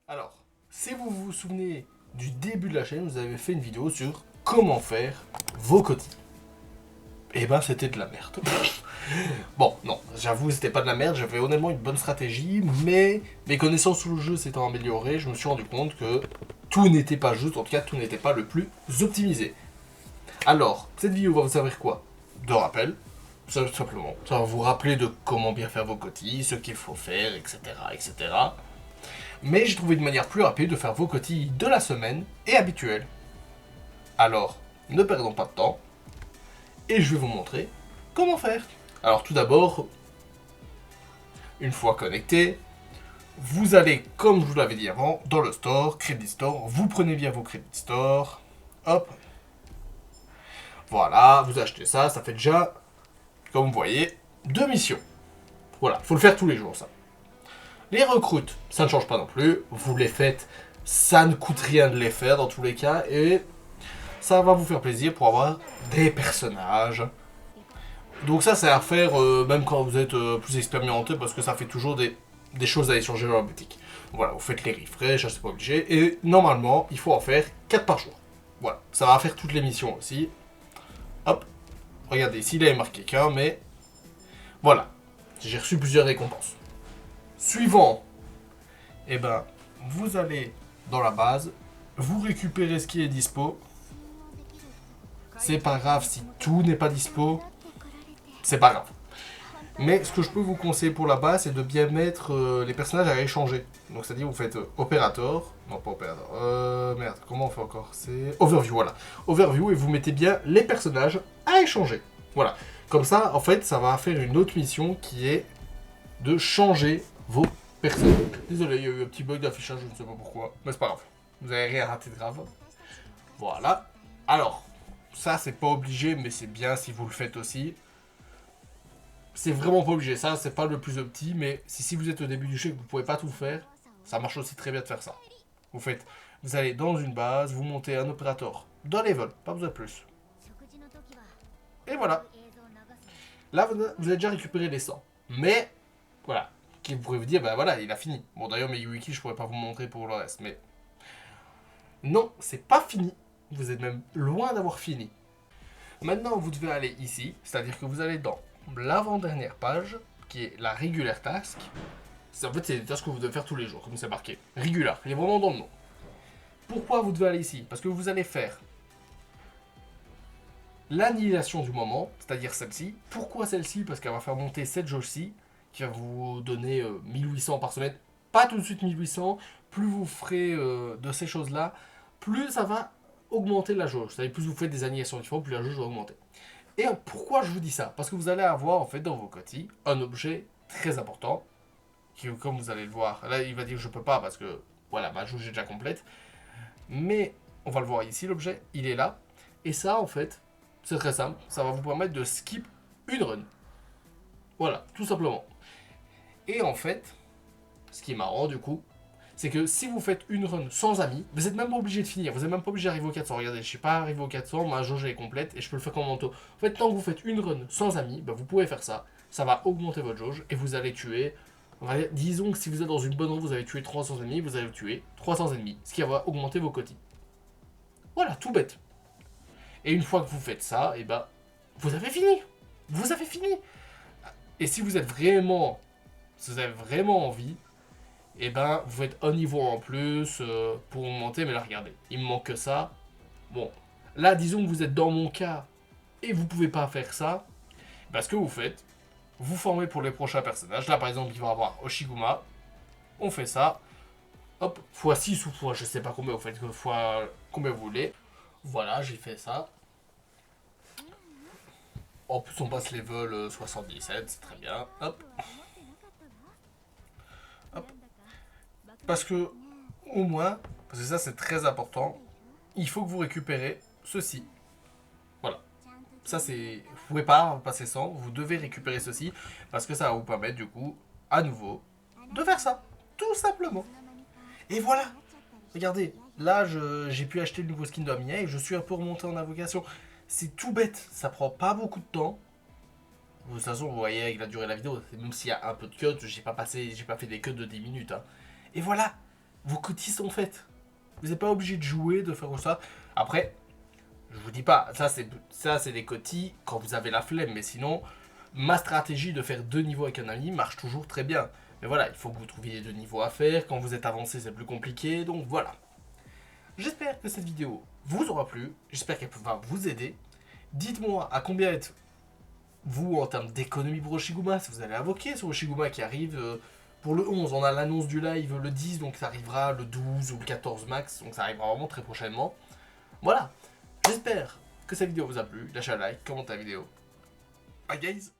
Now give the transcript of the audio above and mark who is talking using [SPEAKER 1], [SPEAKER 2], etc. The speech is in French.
[SPEAKER 1] Alors, si vous vous souvenez du début de la chaîne, vous avez fait une vidéo sur comment faire vos cotilles. Eh ben, c'était de la merde. Bon, non, j'avoue, c'était pas de la merde, j'avais honnêtement une bonne stratégie, mais mes connaissances sur le jeu s'étant améliorées, je me suis rendu compte que tout n'était pas juste, en tout cas, tout n'était pas le plus optimisé. Alors, cette vidéo va vous servir quoi? De rappel, ça, tout simplement. Ça va vous rappeler de comment bien faire vos cotilles, ce qu'il faut faire, etc., etc. Mais j'ai trouvé une manière plus rapide de faire vos cotilles de la semaine et habituelles. Alors, ne perdons pas de temps, et je vais vous montrer comment faire. Alors tout d'abord, une fois connecté, vous allez, comme je vous l'avais dit avant, dans le store, Credit Store, vous prenez bien vos Credit Store, hop, voilà, vous achetez ça, ça fait déjà, comme vous voyez, 2 missions. Voilà, faut le faire tous les jours ça. Les recrutes, ça ne change pas non plus, vous les faites, ça ne coûte rien de les faire dans tous les cas, et ça va vous faire plaisir pour avoir des personnages. Donc ça, c'est à faire même quand vous êtes plus expérimenté, parce que ça fait toujours des choses à échanger dans la boutique. Voilà, vous faites les refresh, c'est pas obligé, et normalement, il faut en faire 4 par jour. Voilà, ça va faire toutes les missions aussi. Hop, regardez, ici, il avait marqué qu'un, mais voilà, j'ai reçu plusieurs récompenses. Suivant, eh ben, vous allez dans la base, vous récupérez ce qui est dispo. C'est pas grave si tout n'est pas dispo, c'est pas grave. Mais ce que je peux vous conseiller pour la base, c'est de bien mettre les personnages à échanger. Donc c'est-à-dire vous faites Operator, non pas Operator, merde, comment on fait encore? C'est Overview, voilà. Overview, et vous mettez bien les personnages à échanger. Voilà. Comme ça, en fait, ça va faire une autre mission qui est de changer vos personnages. Désolé, il y a eu un petit bug d'affichage, je ne sais pas pourquoi, mais c'est pas grave. Vous avez rien raté de grave. Voilà. Alors, ça c'est pas obligé, mais c'est bien si vous le faites aussi. C'est vraiment pas obligé, ça c'est pas le plus opti, mais si vous êtes au début du jeu et que vous pouvez pas tout faire, ça marche aussi très bien de faire ça. Vous allez dans une base, vous montez un opérateur d'un level, pas besoin de plus. Et voilà. Là vous avez déjà récupéré les 100. Mais, voilà, qui vous pourrez vous dire, bah voilà, il a fini. Bon d'ailleurs mes Yuiki je pourrais pas vous montrer pour le reste, mais... Non, c'est pas fini. Vous êtes même loin d'avoir fini. Maintenant vous devez aller ici, c'est-à-dire que vous allez dans l'avant-dernière page, qui est la Regular Task. En fait, c'est des tâches que vous devez faire tous les jours, comme c'est marqué. Regular, il est vraiment dans le nom. Pourquoi vous devez aller ici? Parce que vous allez faire l'annihilation du moment, c'est-à-dire celle-ci. Pourquoi celle-ci? Parce qu'elle va faire monter cette jauge-ci, qui va vous donner 1800 par semaine. Pas tout de suite 1800. Plus vous ferez de ces choses-là, plus ça va augmenter la jauge. C'est-à-dire plus vous faites des annihilations différentes, plus la jauge va augmenter. Et pourquoi je vous dis ça? Parce que vous allez avoir en fait dans vos cotilles un objet très important qui, comme vous allez le voir, là il va dire que je peux pas parce que voilà, ma jauge est déjà complète. Mais on va le voir ici, l'objet, il est là. Et ça, en fait, c'est très simple. Ça va vous permettre de skip une run. Voilà, tout simplement. Et en fait, ce qui est marrant du coup, c'est que si vous faites une run sans amis, vous n'êtes même pas obligé de finir. Vous n'êtes même pas obligé d'arriver au 400. Regardez, je suis pas arrivé au 400, ma jauge est complète et je peux le faire comme manteau. En fait, tant que vous faites une run sans amis, bah, vous pouvez faire ça. Ça va augmenter votre jauge et vous allez tuer. Disons que si vous êtes dans une bonne run, vous avez tué 300 ennemis, vous allez tuer 300 ennemis, ce qui va augmenter vos cotis. Voilà, tout bête. Et une fois que vous faites ça, et ben, vous avez fini. Vous avez fini. Et si vous avez vraiment envie, et ben, vous faites un niveau en plus pour augmenter. Mais là, regardez, il me manque que ça. Bon, là, disons que vous êtes dans mon cas et vous pouvez pas faire ça. Ben, ce que vous faites, vous formez pour les prochains personnages. Là, par exemple, il va y avoir Oshiguma. On fait ça. Hop, x6 ou fois, je sais pas combien vous faites, fois combien vous voulez. Voilà, j'ai fait ça. En plus, on passe level 77, c'est très bien. Hop, hop. Parce que, au moins, parce que ça c'est très important, il faut que vous récupérez ceci. Voilà. Ça c'est... Vous pouvez pas passer sans, vous devez récupérer ceci, parce que ça va vous permettre, du coup, à nouveau, de faire ça. Tout simplement. Et voilà. Regardez, là j'ai pu acheter le nouveau skin de Amia et je suis un peu remonté en invocation. C'est tout bête, ça prend pas beaucoup de temps. De toute façon, vous voyez avec la durée de la vidéo, même s'il y a un peu de cut, j'ai pas fait des cuts de 10 minutes. Hein. Et voilà, Vos cotis sont faites. Vous n'êtes pas obligé de jouer, de faire ça. Après, je vous dis pas, ça c'est des cotis quand vous avez la flemme, mais sinon, ma stratégie de faire 2 niveaux avec un ami marche toujours très bien. Mais voilà, il faut que vous trouviez 2 niveaux à faire, quand vous êtes avancé c'est plus compliqué, donc voilà. J'espère que cette vidéo vous aura plu, j'espère qu'elle va vous aider. Dites-moi à combien êtes-vous en termes d'économie pour Oshiguma, si vous allez invoquer sur Oshiguma qui arrive pour le 11. On a l'annonce du live le 10, donc ça arrivera le 12 ou le 14 max, donc ça arrivera vraiment très prochainement. Voilà, j'espère que cette vidéo vous a plu, lâchez un like, commentez la vidéo. Bye guys.